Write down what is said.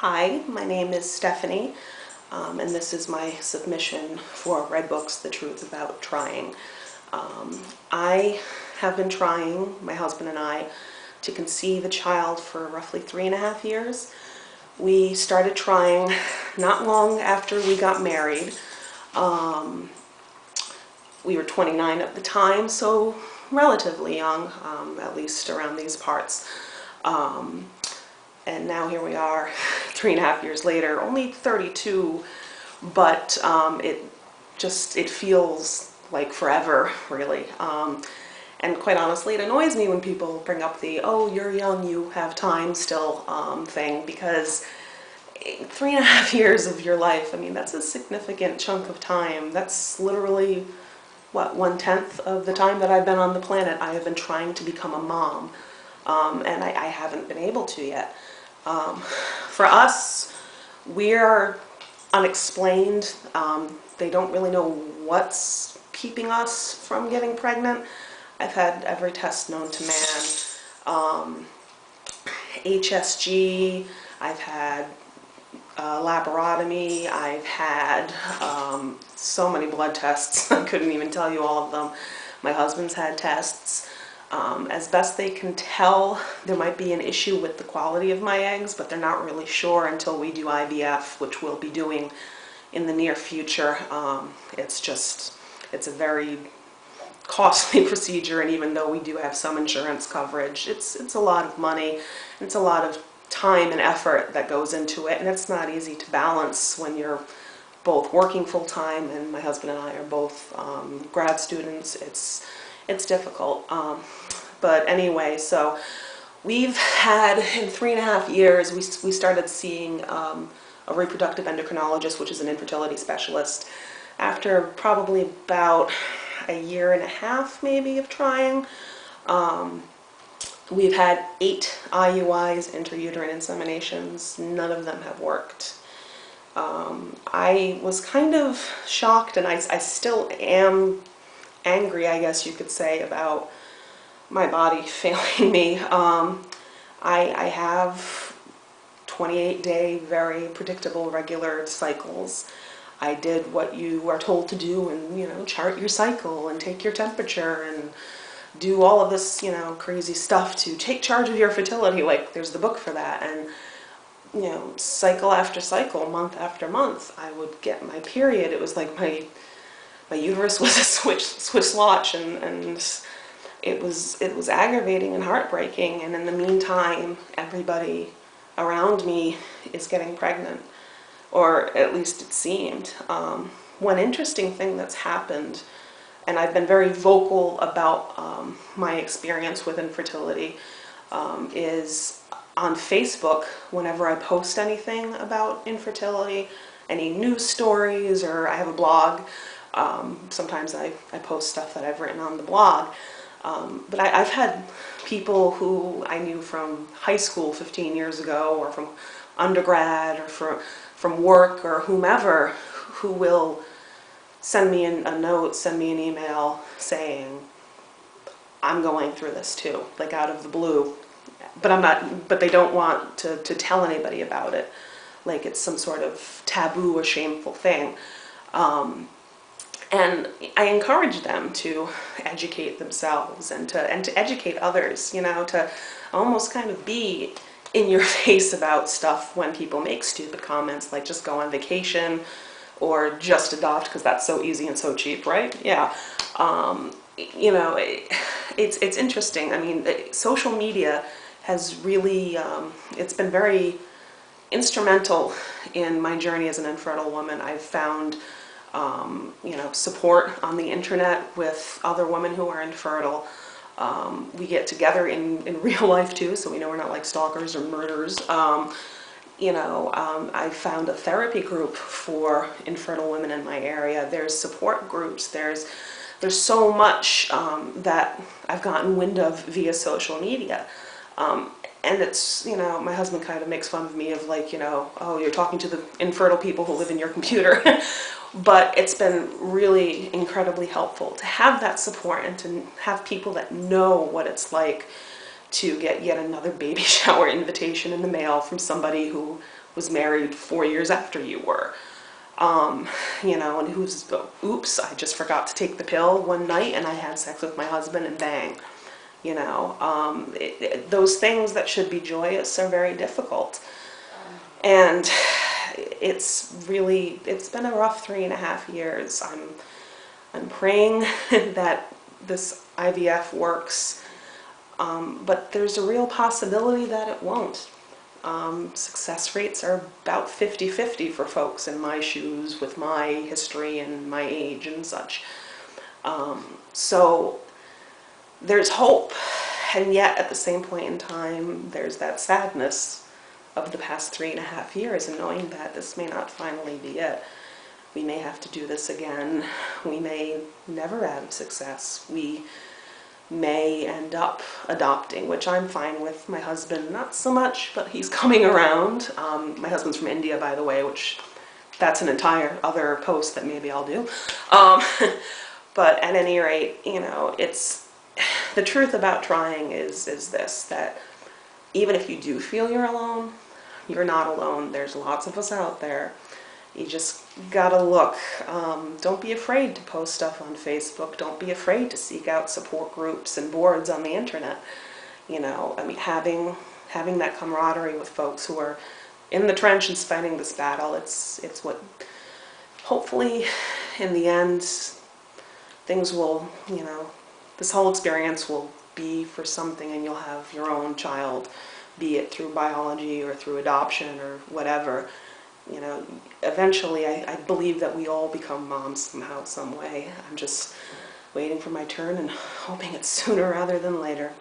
Hi, my name is Stephanie, and this is my submission for Redbook's The Truth About Trying. I have been trying, my husband and I, to conceive a child for roughly 3.5 years. We started trying not long after we got married. We were 29 at the time, so relatively young, at least around these parts. And now here we are 3.5 years later, only 32, but it feels like forever, really. And quite honestly, it annoys me when people bring up the, oh, you're young, you have time still thing, because 3.5 years of your life, I mean, that's a significant chunk of time. That's literally, what, 1/10 of the time that I've been on the planet. I have been trying to become a mom, and I haven't been able to yet. For us, we're unexplained. They don't really know what's keeping us from getting pregnant. I've had every test known to man. HSG, I've had laparotomy, I've had so many blood tests, I couldn't even tell you all of them. My husband's had tests. As best they can tell, there might be an issue with the quality of my eggs, but they're not really sure until we do IVF, which we'll be doing in the near future. It's a very costly procedure, and even though we do have some insurance coverage, it's a lot of money, it's a lot of time and effort that goes into it, and it's not easy to balance when you're both working full-time, and my husband and I are both grad students. It's difficult. But anyway, so we've had, in 3.5 years, we started seeing a reproductive endocrinologist, which is an infertility specialist, after probably about 1.5 years maybe of trying. We've had 8 IUIs, intrauterine inseminations. None of them have worked. I was kind of shocked, and I still am angry, I guess you could say, about my body failing me. I have 28-day, very predictable, regular cycles. I did what you are told to do, and chart your cycle and take your temperature and do all of this, crazy stuff to take charge of your fertility. Like, there's the book for that. And cycle after cycle, month after month, I would get my period. It was like my uterus was a Swiss watch, and it was aggravating and heartbreaking. And in the meantime, everybody around me is getting pregnant, or at least it seemed. One interesting thing that's happened, and I've been very vocal about my experience with infertility, is on Facebook, whenever I post anything about infertility, any news stories, or I have a blog, sometimes I post stuff that I've written on the blog. But I've had people who I knew from high school 15 years ago, or from undergrad, or from work, or whomever, who will send me a note, send me an email saying, I'm going through this too, like out of the blue. But they don't want to tell anybody about it, like it's some sort of taboo or shameful thing. And I encourage them to educate themselves and to educate others, to almost kind of be in your face about stuff when people make stupid comments like just go on vacation or just adopt because that's so easy and so cheap, right? Yeah. It's interesting. I mean, social media has really, it's been very instrumental in my journey as an infertile woman. I've found support on the internet with other women who are infertile. We get together in real life too, so we know we're not like stalkers or murderers. I found a therapy group for infertile women in my area. There's support groups. There's so much that I've gotten wind of via social media. And it's, my husband kind of makes fun of me of like, oh, you're talking to the infertile people who live in your computer. But it's been really incredibly helpful to have that support and to have people that know what it's like to get yet another baby shower invitation in the mail from somebody who was married 4 years after you were. You know, and who's, oops, I just forgot to take the pill one night and I had sex with my husband and bang. You know, those things that should be joyous are very difficult. And it's been a rough 3.5 years. I'm praying that this IVF works, but there's a real possibility that it won't. Success rates are about 50-50 for folks in my shoes with my history and my age and such. So there's hope, and yet at the same point in time, there's that sadness of the past 3.5 years and knowing that this may not finally be it. We may have to do this again. We may never have success. We may end up adopting, which I'm fine with. My husband, not so much, but he's coming around. My husband's from India, by the way, which that's an entire other post that maybe I'll do. But at any rate, you know, it's the truth about trying is this, that even if you do feel you're alone, you're not alone. There's lots of us out there. You just gotta look. Don't be afraid to post stuff on Facebook. Don't be afraid to seek out support groups and boards on the internet. You know, I mean, having that camaraderie with folks who are in the trenches fighting this battle, it's what, hopefully, in the end, things will, you know, this whole experience will be for something and you'll have your own child, be it through biology or through adoption or whatever. You know, eventually I believe that we all become moms somehow, some way. I'm just waiting for my turn and hoping it's sooner rather than later.